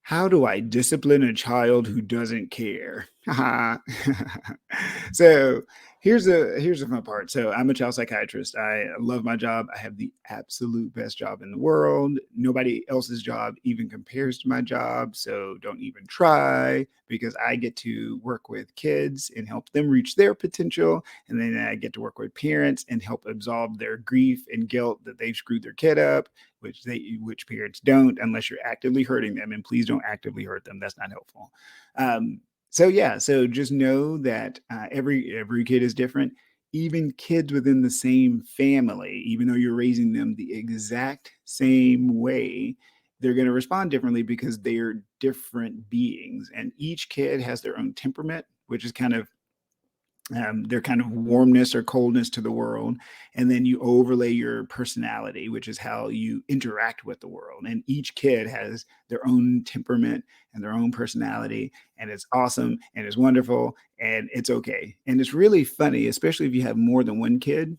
How do I discipline a child who doesn't care? So here's the fun part. So I'm a child psychiatrist. I love my job. I have the absolute best job in the world. Nobody else's job even compares to my job. So don't even try, because I get to work with kids and help them reach their potential. And then I get to work with parents and help absolve their grief and guilt that they've screwed their kid up, which parents don't, unless you're actively hurting them. And please don't actively hurt them. That's not helpful. So yeah, so just know that every kid is different. Even kids within the same family, even though you're raising them the exact same way, they're going to respond differently because they're different beings, and each kid has their own temperament, which is kind of their kind of warmness or coldness to the world. And then you overlay your personality, which is how you interact with the world. And each kid has their own temperament and their own personality. And it's awesome and it's wonderful and it's okay. And it's really funny, especially if you have more than one kid.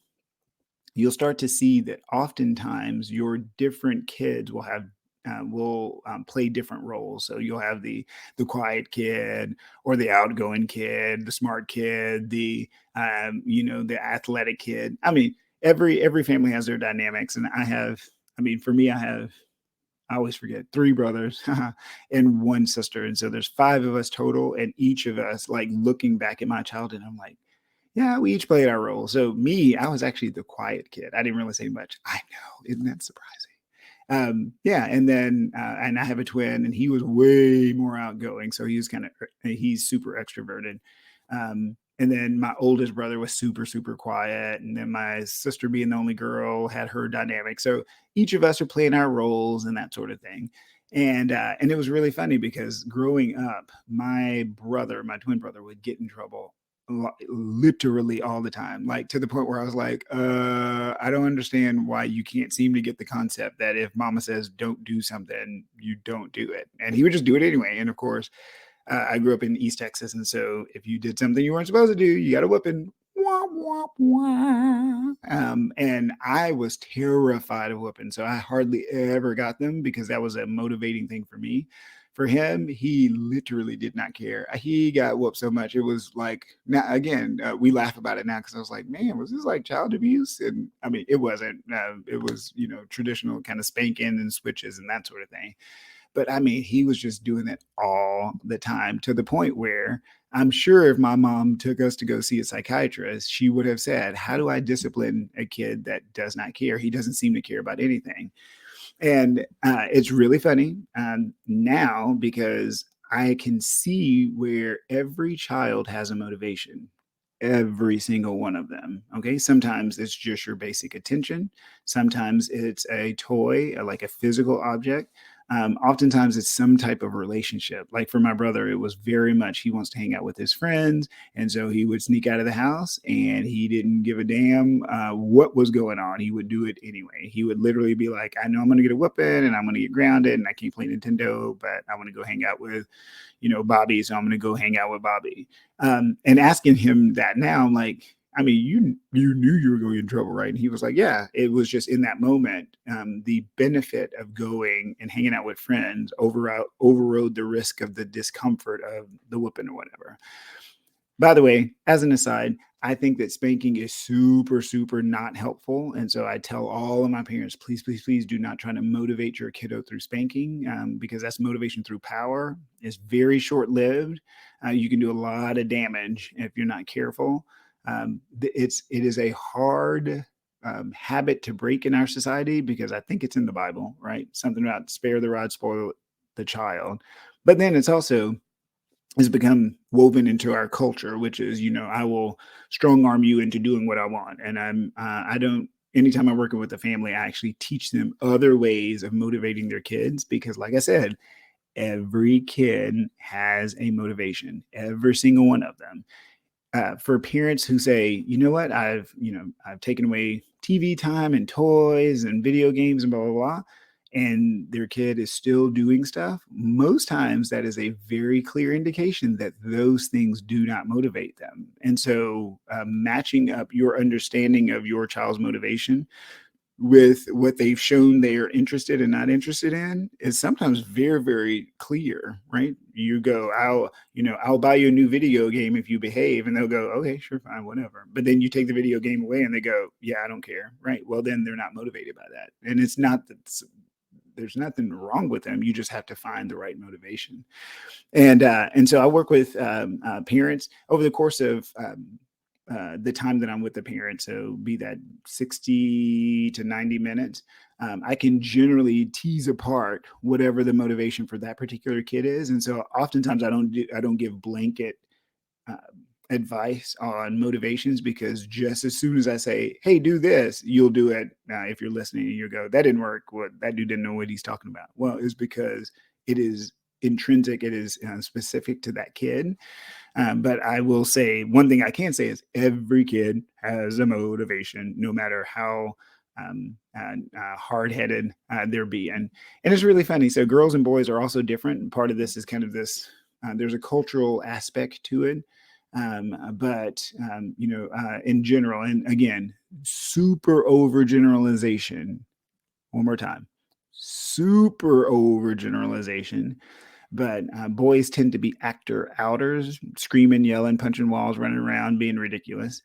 You'll start to see that oftentimes your different kids will play different roles. So you'll have the quiet kid, or the outgoing kid, the smart kid, the athletic kid. I mean, every family has their dynamics, and for me, I always forget, three brothers and one sister, and so there's five of us total, and each of us, like, looking back at my childhood, I'm like, yeah, we each played our role. So me, I was actually the quiet kid. I didn't really say much. I know, isn't that surprising? Yeah, and I have a twin, and he was way more outgoing. So he's super extroverted. And then my oldest brother was super, super quiet. And then my sister, being the only girl, had her dynamic. So each of us are playing our roles and that sort of thing. And it was really funny because growing up, my twin brother, would get in trouble literally all the time, like, to the point where I was like, I don't understand why you can't seem to get the concept that if mama says don't do something, you don't do it. And he would just do it anyway. And of course, I grew up in East Texas, and so if you did something you weren't supposed to do, you got a whooping. Wah, wah, wah. And I was terrified of whooping, so I hardly ever got them because that was a motivating thing for me. For him, he literally did not care. He got whooped so much, it was like, now again, we laugh about it now because I was like, man, was this like child abuse? And I mean, it wasn't. It was, traditional kind of spanking and switches and that sort of thing. But I mean, he was just doing it all the time, to the point where I'm sure if my mom took us to go see a psychiatrist, she would have said, how do I discipline a kid that does not care? He doesn't seem to care about anything. And it's really funny now, because I can see where every child has a motivation. Every single one of them. Okay. Sometimes it's just your basic attention. Sometimes it's a toy, like a physical object. Oftentimes it's some type of relationship. Like for my brother, it was very much he wants to hang out with his friends. And so he would sneak out of the house, and he didn't give a damn what was going on. He would do it anyway. He would literally be like, I know I'm going to get a whooping and I'm going to get grounded and I can't play Nintendo, but I want to go hang out with, Bobby. So I'm going to go hang out with Bobby. And asking him that now, I'm like, I mean, you knew you were going to get in trouble, right? And he was like, yeah, it was just in that moment. The benefit of going and hanging out with friends overrode the risk of the discomfort of the whooping or whatever. By the way, as an aside, I think that spanking is super, super not helpful. And so I tell all of my parents, please, please, please do not try to motivate your kiddo through spanking, because that's motivation through power. It's very short lived. You can do a lot of damage if you're not careful. It is a hard habit to break in our society, because I think it's in the Bible, right? Something about spare the rod, spoil the child. But then it's also has become woven into our culture, which is, I will strong arm you into doing what I want. And I don't, anytime I'm working with a family, I actually teach them other ways of motivating their kids, because like I said, every kid has a motivation, every single one of them. For parents who say, you know what, I've taken away TV time and toys and video games and blah, blah, blah, and their kid is still doing stuff, most times that is a very clear indication that those things do not motivate them. And so matching up your understanding of your child's motivation with what they've shown they are interested and not interested in is sometimes very, very clear, right? You go, I'll buy you a new video game if you behave, and they'll go, okay, sure, fine, whatever. But then you take the video game away and they go, yeah, I don't care, right? Well, then they're not motivated by that. And it's not that there's nothing wrong with them. You just have to find the right motivation. And so I work with parents over the course of the time that I'm with the parent. So be that 60 to 90 minutes. I can generally tease apart whatever the motivation for that particular kid is. And so oftentimes I don't give blanket uh, advice on motivations, because just as soon as I say, hey, do this, you'll do it. If you're listening and you go, that didn't work. What, that dude didn't know what he's talking about. Well, it's because it is intrinsic. It is specific to that kid. But I will say, one thing I can say is every kid has a motivation, no matter how hard-headed they're being. And it's really funny. So girls and boys are also different. Part of this is kind of this, there's a cultural aspect to it. But in general, and again, super overgeneralization. One more time, super overgeneralization. But boys tend to be actor outers, screaming, yelling, punching walls, running around, being ridiculous.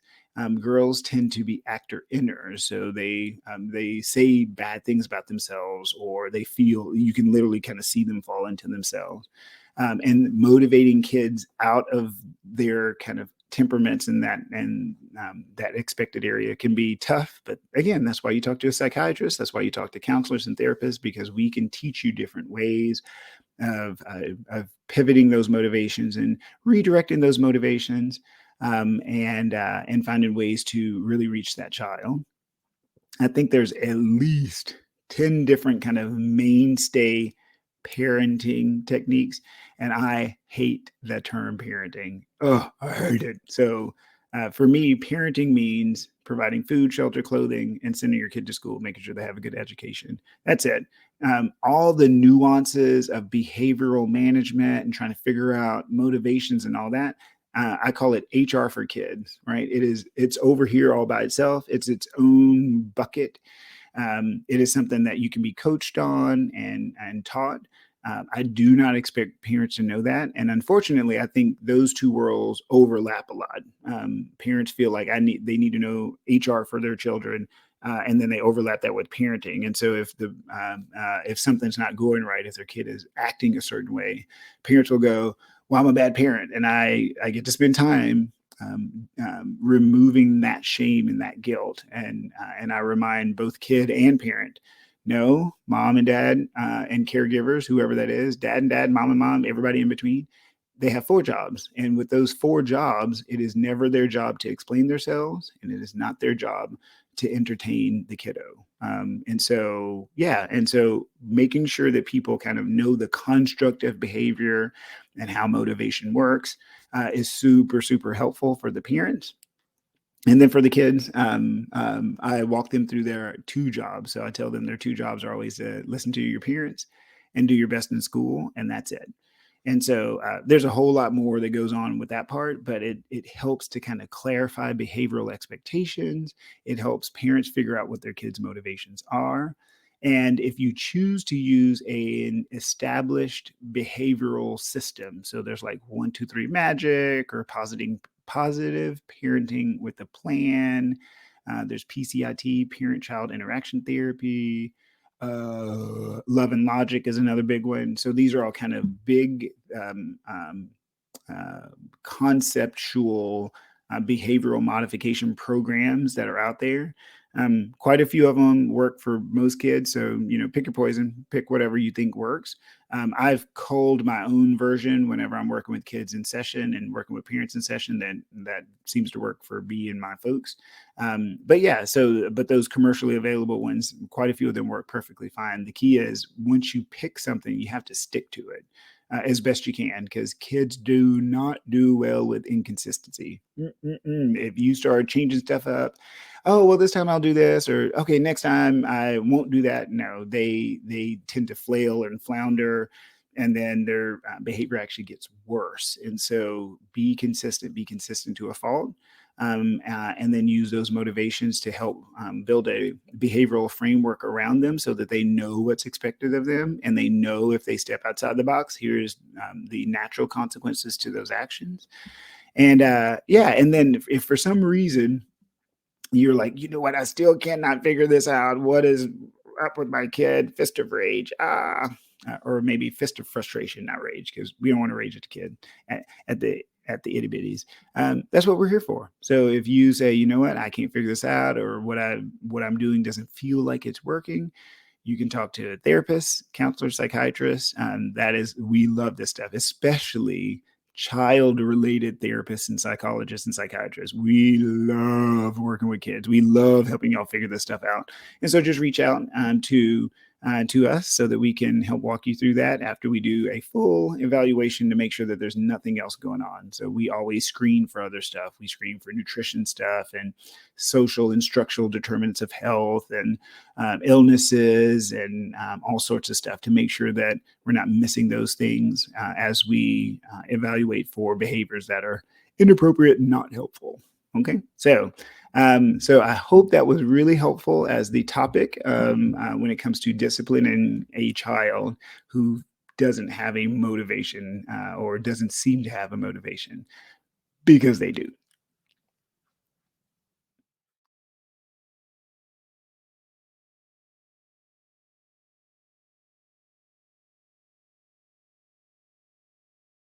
Girls tend to be actor inners, so they say bad things about themselves, or they feel, you can literally kind of see them fall into themselves. And motivating kids out of their kind of temperaments and that expected area can be tough. But again, that's why you talk to a psychiatrist. That's why you talk to counselors and therapists, because we can teach you different ways of pivoting those motivations and redirecting those motivations, and finding ways to really reach that child. I think there's at least 10 different kind of mainstay parenting techniques. And I hate the term parenting. Oh, I hate it. So for me, parenting means providing food, shelter, clothing, and sending your kid to school, making sure they have a good education. That's it. All the nuances of behavioral management and trying to figure out motivations and all that, I call it HR for kids, right? It's over here all by itself. It's its own bucket. It is something that you can be coached on and taught. I do not expect parents to know that, and unfortunately, I think those two worlds overlap a lot. Parents feel like they need to know HR for their children, and then they overlap that with parenting. And so if something's not going right, if their kid is acting a certain way, parents will go, "Well, I'm a bad parent," and I get to spend time removing that shame and that guilt. And I remind both kid and parent, no, mom and dad and caregivers, whoever that is, dad and dad, mom and mom, everybody in between, they have 4 jobs. And with those 4 jobs, it is never their job to explain themselves, and it is not their job to entertain the kiddo. And so making sure that people kind of know the construct of behavior and how motivation works is super, super helpful for the parents. And then for the kids, I walk them through their 2 jobs. So I tell them their 2 jobs are always to listen to your parents and do your best in school, and that's it. And so there's a whole lot more that goes on with that part, but it helps to kind of clarify behavioral expectations. It helps parents figure out what their kids' motivations are. And if you choose to use an established behavioral system, so there's like 1, 2, 3 magic, or positive parenting with a plan. There's PCIT, parent-child interaction therapy. Love and logic is another big one. So these are all kind of big conceptual behavioral modification programs that are out there. Quite a few of them work for most kids. So, pick your poison, pick whatever you think works. I've culled my own version whenever I'm working with kids in session and working with parents in session. That seems to work for me and my folks. But those commercially available ones, quite a few of them work perfectly fine. The key is, once you pick something, you have to stick to it as best you can, because kids do not do well with inconsistency. If you start changing stuff up, oh, well, this time I'll do this, or okay, next time I won't do that. No, they tend to flail and flounder, and then their behavior actually gets worse. And so be consistent to a fault. and then use those motivations to help build a behavioral framework around them so that they know what's expected of them and they know if they step outside the box, here's the natural consequences to those actions. And yeah, and then if for some reason you're like, you know what, I still cannot figure this out. What is up with my kid? Fist of rage. Or maybe fist of frustration, not rage, because we don't want to rage at the kid at the itty bitties. That's what we're here for. So if you say, you know what, I can't figure this out, or what I'm doing doesn't feel like it's working, you can talk to a therapist, counselor, psychiatrist. We love this stuff, especially child-related therapists and psychologists and psychiatrists. We love working with kids. We love helping y'all figure this stuff out. And so just reach out to us so that we can help walk you through that after we do a full evaluation to make sure that there's nothing else going on. So we always screen for other stuff. We screen for nutrition stuff and social and structural determinants of health and illnesses and all sorts of stuff to make sure that we're not missing those things as we evaluate for behaviors that are inappropriate and not helpful. Okay, so I hope that was really helpful as the topic when it comes to disciplining a child who doesn't have a motivation or doesn't seem to have a motivation, because they do.